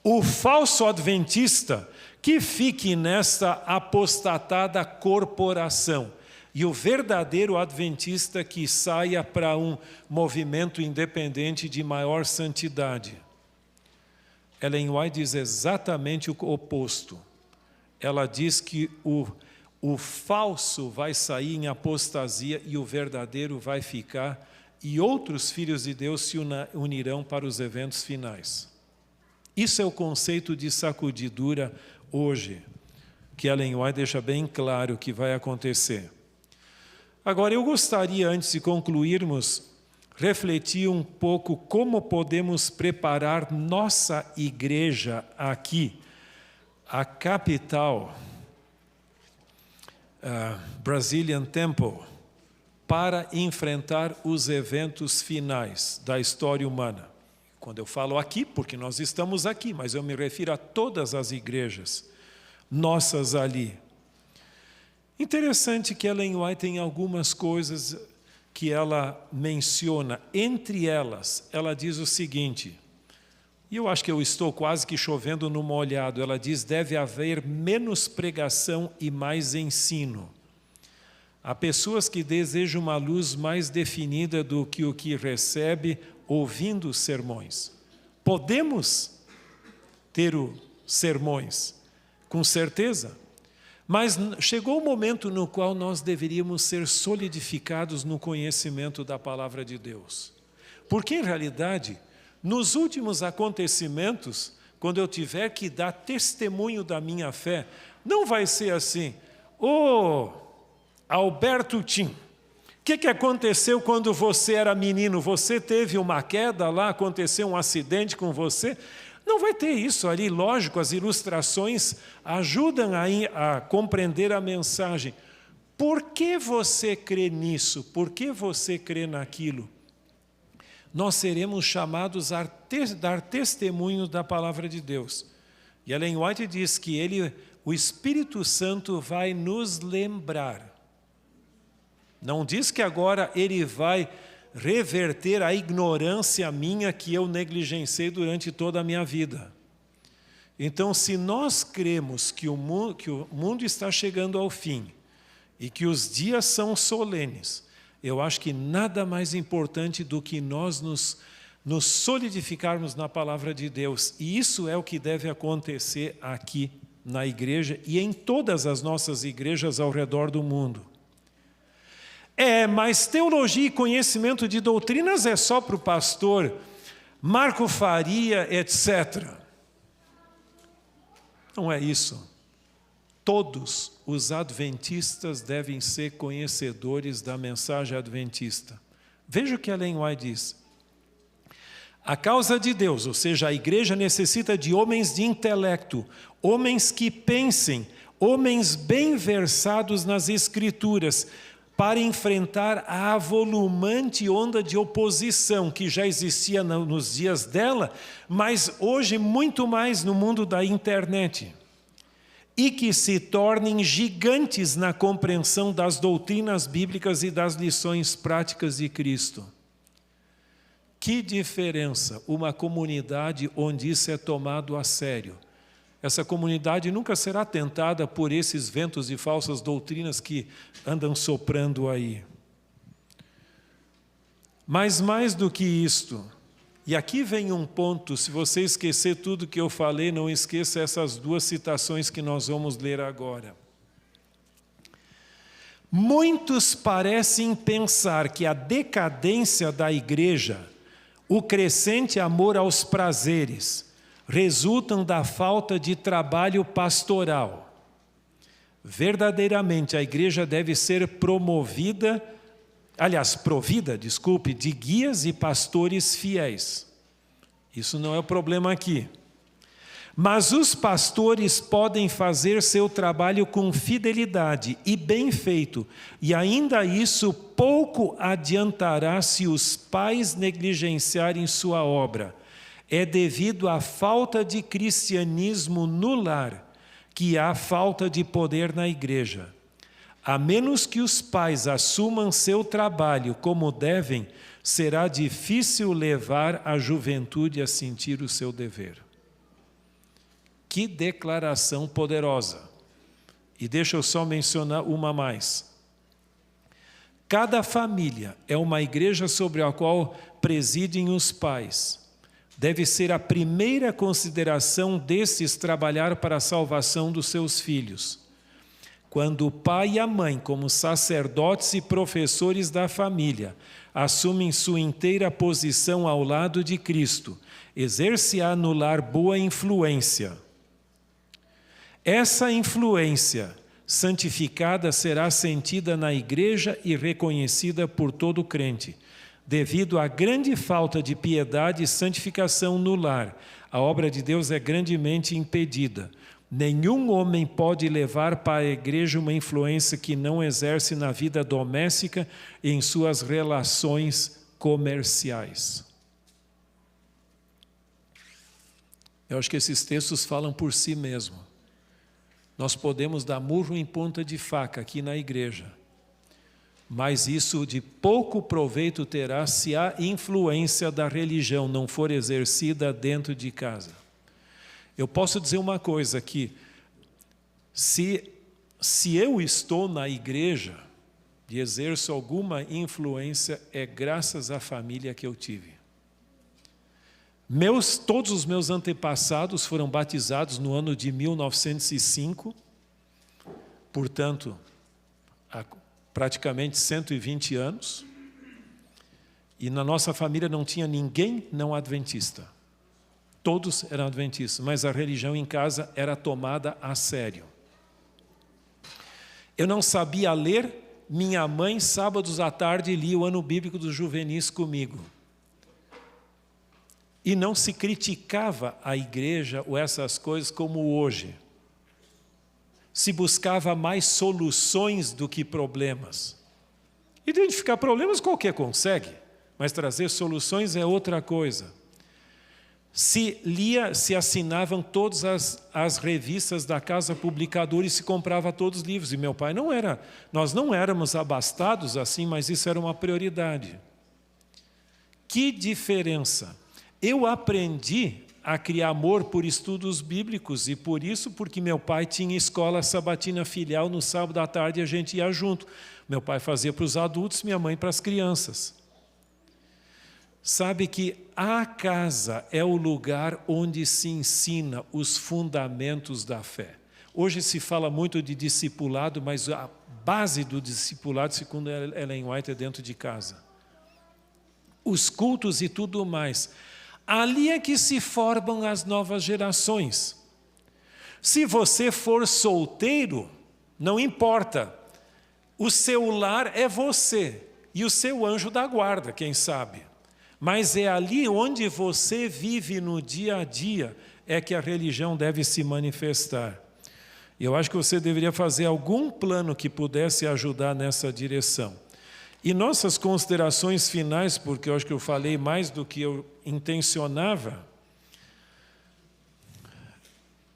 Speaker 1: O falso adventista que fique nesta apostatada corporação. E o verdadeiro adventista que saia para um movimento independente de maior santidade. Ellen White diz exatamente o oposto. Ela diz que o falso vai sair em apostasia e o verdadeiro vai ficar, e outros filhos de Deus se unirão para os eventos finais. Isso é o conceito de sacudidura hoje, que Ellen White deixa bem claro que vai acontecer. Agora, eu gostaria, antes de concluirmos, refletir um pouco como podemos preparar nossa igreja aqui, a capital, Brazilian Temple, para enfrentar os eventos finais da história humana. Quando eu falo aqui, porque nós estamos aqui, mas eu me refiro a todas as igrejas nossas ali. Interessante que Ellen White tem algumas coisas que ela menciona. Entre elas, ela diz o seguinte, e eu acho que eu estou quase que chovendo no molhado, ela diz, deve haver menos pregação e mais ensino. Há pessoas que desejam uma luz mais definida do que o que recebe ouvindo os sermões. Podemos ter os sermões, com certeza. Mas chegou o momento no qual nós deveríamos ser solidificados no conhecimento da palavra de Deus. Porque, em realidade, nos últimos acontecimentos, quando eu tiver que dar testemunho da minha fé, não vai ser assim, Alberto Tim, o que aconteceu quando você era menino? Você teve uma queda lá, aconteceu um acidente com você? Não vai ter isso ali, lógico, as ilustrações ajudam a compreender a mensagem. Por que você crê nisso? Por que você crê naquilo? Nós seremos chamados a dar testemunho da palavra de Deus. E Ellen White diz que o Espírito Santo vai nos lembrar. Não diz que agora ele vai reverter a ignorância minha que eu negligenciei durante toda a minha vida. Então, se nós cremos que o mundo está chegando ao fim e que os dias são solenes, eu acho que nada mais importante do que nós nos solidificarmos na palavra de Deus. E isso é o que deve acontecer aqui na igreja e em todas as nossas igrejas ao redor do mundo. Mas teologia e conhecimento de doutrinas é só para o pastor Marco Faria, etc. Não é isso. Todos os adventistas devem ser conhecedores da mensagem adventista. Veja o que Ellen White diz. A causa de Deus, ou seja, a igreja necessita de homens de intelecto, homens que pensem, homens bem versados nas escrituras, para enfrentar a avolumante onda de oposição que já existia nos dias dela, mas hoje muito mais no mundo da internet. E que se tornem gigantes na compreensão das doutrinas bíblicas e das lições práticas de Cristo. Que diferença uma comunidade onde isso é tomado a sério. Essa comunidade nunca será tentada por esses ventos de falsas doutrinas que andam soprando aí. Mas mais do que isto, e aqui vem um ponto, se você esquecer tudo que eu falei, não esqueça essas duas citações que nós vamos ler agora. Muitos parecem pensar que a decadência da igreja, o crescente amor aos prazeres, resultam da falta de trabalho pastoral. Verdadeiramente, a igreja deve ser provida de guias e pastores fiéis. Isso não é o problema aqui. Mas os pastores podem fazer seu trabalho com fidelidade e bem feito, e ainda isso pouco adiantará se os pais negligenciarem sua obra. É devido à falta de cristianismo no lar que há falta de poder na igreja. A menos que os pais assumam seu trabalho como devem, será difícil levar a juventude a sentir o seu dever. Que declaração poderosa! E deixa eu só mencionar uma mais. Cada família é uma igreja sobre a qual presidem os pais. Deve ser a primeira consideração desses trabalhar para a salvação dos seus filhos. Quando o pai e a mãe, como sacerdotes e professores da família, assumem sua inteira posição ao lado de Cristo, exerce-á no lar boa influência. Essa influência santificada será sentida na igreja e reconhecida por todo crente. Devido à grande falta de piedade e santificação no lar, a obra de Deus é grandemente impedida. Nenhum homem pode levar para a igreja uma influência que não exerce na vida doméstica e em suas relações comerciais. Eu acho que esses textos falam por si mesmo. Nós podemos dar murro em ponta de faca aqui na igreja, mas isso de pouco proveito terá se a influência da religião não for exercida dentro de casa. Eu posso dizer uma coisa aqui, se eu estou na igreja e exerço alguma influência, é graças à família que eu tive. Todos os meus antepassados foram batizados no ano de 1905, portanto, há praticamente 120 anos, e na nossa família não tinha ninguém não adventista. Todos eram adventistas, mas a religião em casa era tomada a sério. Eu não sabia ler minha mãe, sábados à tarde, lia o ano bíblico dos juvenis comigo. E não se criticava a igreja ou essas coisas como hoje. Se buscava mais soluções do que problemas. Identificar problemas qualquer consegue, mas trazer soluções é outra coisa. Se assinavam todas as revistas da casa publicadora e se comprava todos os livros. E meu pai não era, nós não éramos abastados assim, mas isso era uma prioridade. Que diferença! Eu aprendi a criar amor por estudos bíblicos e por isso, porque meu pai tinha escola sabatina filial no sábado à tarde e a gente ia junto. Meu pai fazia para os adultos, minha mãe para as crianças. Sabe que a casa é o lugar onde se ensina os fundamentos da fé. Hoje se fala muito de discipulado, mas a base do discipulado, segundo Ellen White, é dentro de casa. Os cultos e tudo mais. Ali é que se formam as novas gerações. Se você for solteiro, não importa. O seu lar é você e o seu anjo da guarda, quem sabe. Mas é ali onde você vive no dia a dia é que a religião deve se manifestar. Eu acho que você deveria fazer algum plano que pudesse ajudar nessa direção. E nossas considerações finais, porque eu acho que eu falei mais do que eu intencionava,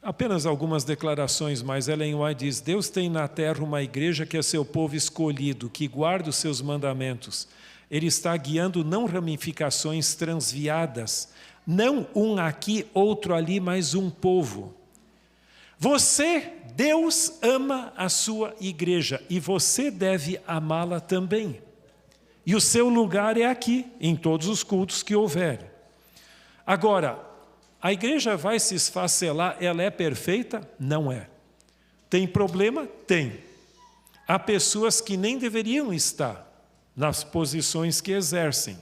Speaker 1: apenas algumas declarações, mas Ellen White diz: Deus tem na terra uma igreja que é seu povo escolhido, que guarda os seus mandamentos. Ele está guiando não ramificações transviadas, não um aqui, outro ali, mas um povo. Você, Deus ama a sua igreja e você deve amá-la também. E o seu lugar é aqui, em todos os cultos que houver. Agora, a igreja vai se esfacelar, ela é perfeita? Não é. Tem problema? Tem. Há pessoas que nem deveriam estar nas posições que exercem.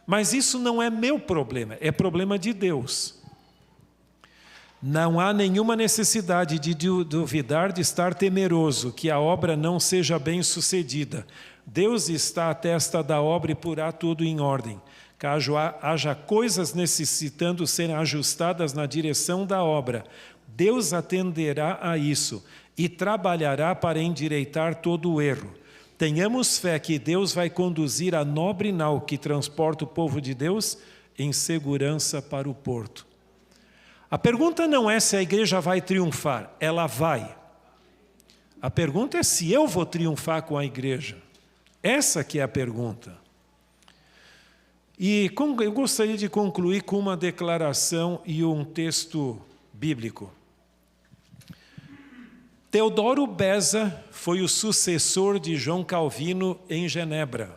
Speaker 1: Mas isso não é meu problema, é problema de Deus. Não há nenhuma necessidade de duvidar, de estar temeroso, que a obra não seja bem sucedida. Deus está à testa da obra e porá tudo em ordem. Caso haja coisas necessitando serem ajustadas na direção da obra, Deus atenderá a isso e trabalhará para endireitar todo o erro. Tenhamos fé que Deus vai conduzir a nobre nau que transporta o povo de Deus em segurança para o porto. A pergunta não é se a igreja vai triunfar, ela vai. A pergunta é se eu vou triunfar com a igreja. Essa que é a pergunta. E eu gostaria de concluir com uma declaração e um texto bíblico. Teodoro Beza foi o sucessor de João Calvino em Genebra.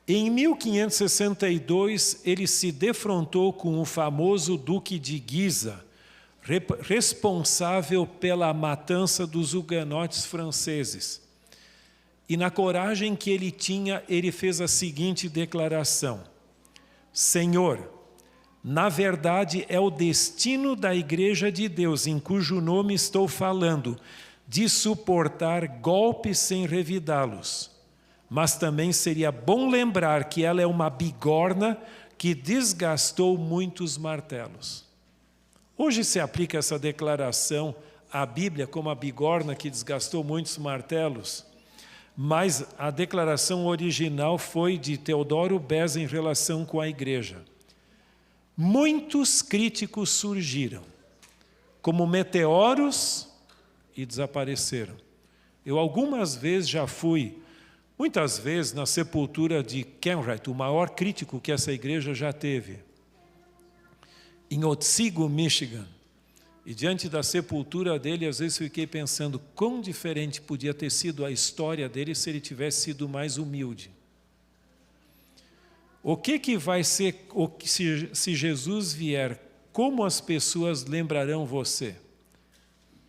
Speaker 1: Em 1562, ele se defrontou com o famoso Duque de Guisa, responsável pela matança dos huguenotes franceses. E na coragem que ele tinha, ele fez a seguinte declaração: Senhor, na verdade é o destino da Igreja de Deus, em cujo nome estou falando, de suportar golpes sem revidá-los. Mas também seria bom lembrar que ela é uma bigorna que desgastou muitos martelos. Hoje se aplica essa declaração à Bíblia como a bigorna que desgastou muitos martelos, mas a declaração original foi de Teodoro Beza em relação com a igreja. Muitos críticos surgiram, como meteoros, e desapareceram. Eu algumas vezes já fui, muitas vezes, na sepultura de Kenwright, o maior crítico que essa igreja já teve, em Otsego, Michigan. E diante da sepultura dele, às vezes fiquei pensando quão diferente podia ter sido a história dele se ele tivesse sido mais humilde. O que vai ser, se Jesus vier, como as pessoas lembrarão você?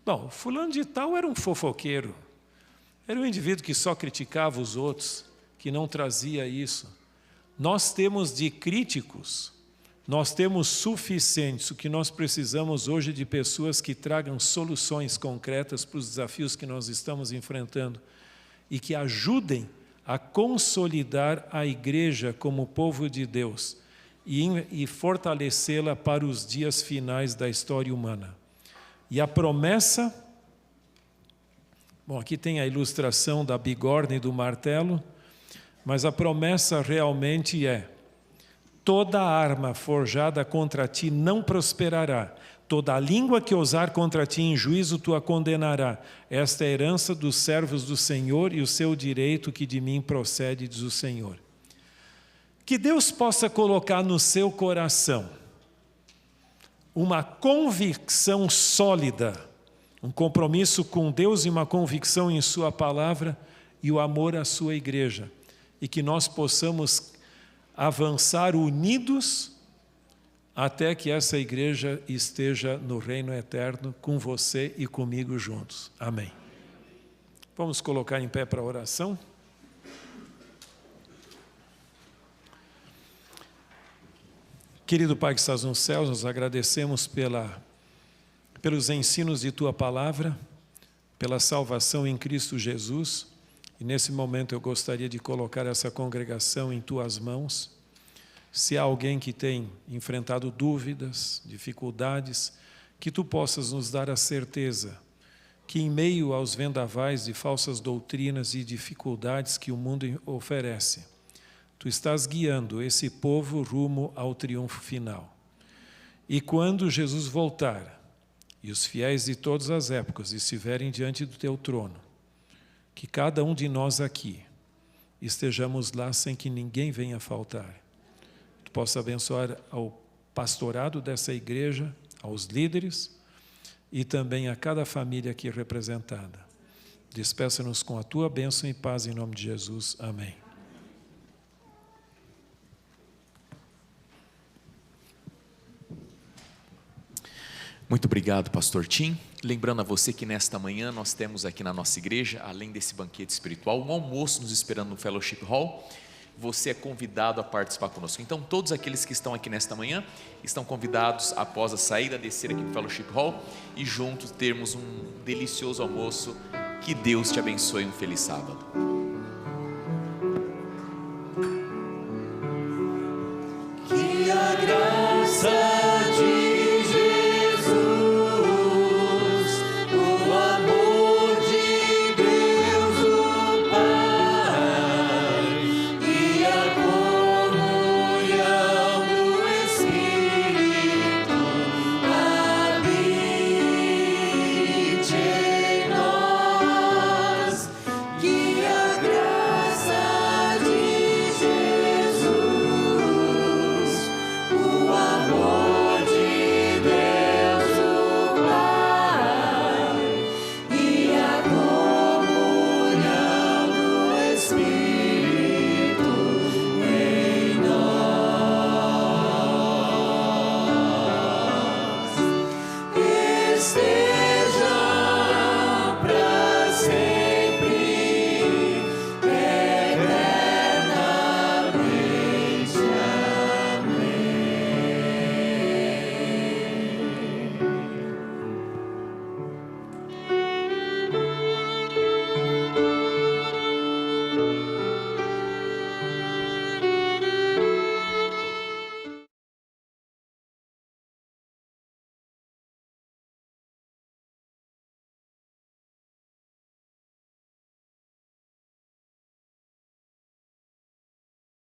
Speaker 1: Bom, fulano de tal era um fofoqueiro, era um indivíduo que só criticava os outros, que não trazia isso. Nós temos de críticos, nós temos suficientes. O que nós precisamos hoje de pessoas que tragam soluções concretas para os desafios que nós estamos enfrentando. e que ajudem a consolidar a igreja como povo de Deus e fortalecê-la para os dias finais da história humana. E a promessa, bom, aqui tem a ilustração da bigorna e do martelo, mas a promessa realmente é: toda arma forjada contra ti não prosperará, toda língua que ousar contra ti em juízo tu a condenará. Esta é a herança dos servos do Senhor e o seu direito que de mim procede, diz o Senhor. Que Deus possa colocar no seu coração uma convicção sólida, um compromisso com Deus e uma convicção em sua palavra e o amor à sua igreja. E que nós possamos avançar unidos até que essa igreja esteja no reino eterno com você e comigo juntos. Amém. Vamos colocar em pé para a oração? Querido Pai que estás nos céus, nós agradecemos pelos ensinos de Tua Palavra, pela salvação em Cristo Jesus. E nesse momento eu gostaria de colocar essa congregação em Tuas mãos. Se há alguém que tem enfrentado dúvidas, dificuldades, que Tu possas nos dar a certeza que em meio aos vendavais de falsas doutrinas e dificuldades que o mundo oferece, Tu estás guiando esse povo rumo ao triunfo final. E quando Jesus voltar, e os fiéis de todas as épocas estiverem diante do Teu trono, que cada um de nós aqui estejamos lá sem que ninguém venha faltar. Tu possa abençoar ao pastorado dessa igreja, aos líderes e também a cada família aqui representada. Despeça-nos com a Tua bênção e paz em nome de Jesus. Amém.
Speaker 2: Muito obrigado, pastor Tim. Lembrando a você que nesta manhã nós temos aqui na nossa igreja, além desse banquete espiritual, um almoço nos esperando no Fellowship Hall. Você é convidado a participar conosco. Então todos aqueles que estão aqui nesta manhã estão convidados após a saída a descer aqui no Fellowship Hall e juntos termos um delicioso almoço. Que Deus te abençoe, um feliz sábado.
Speaker 3: Que a graça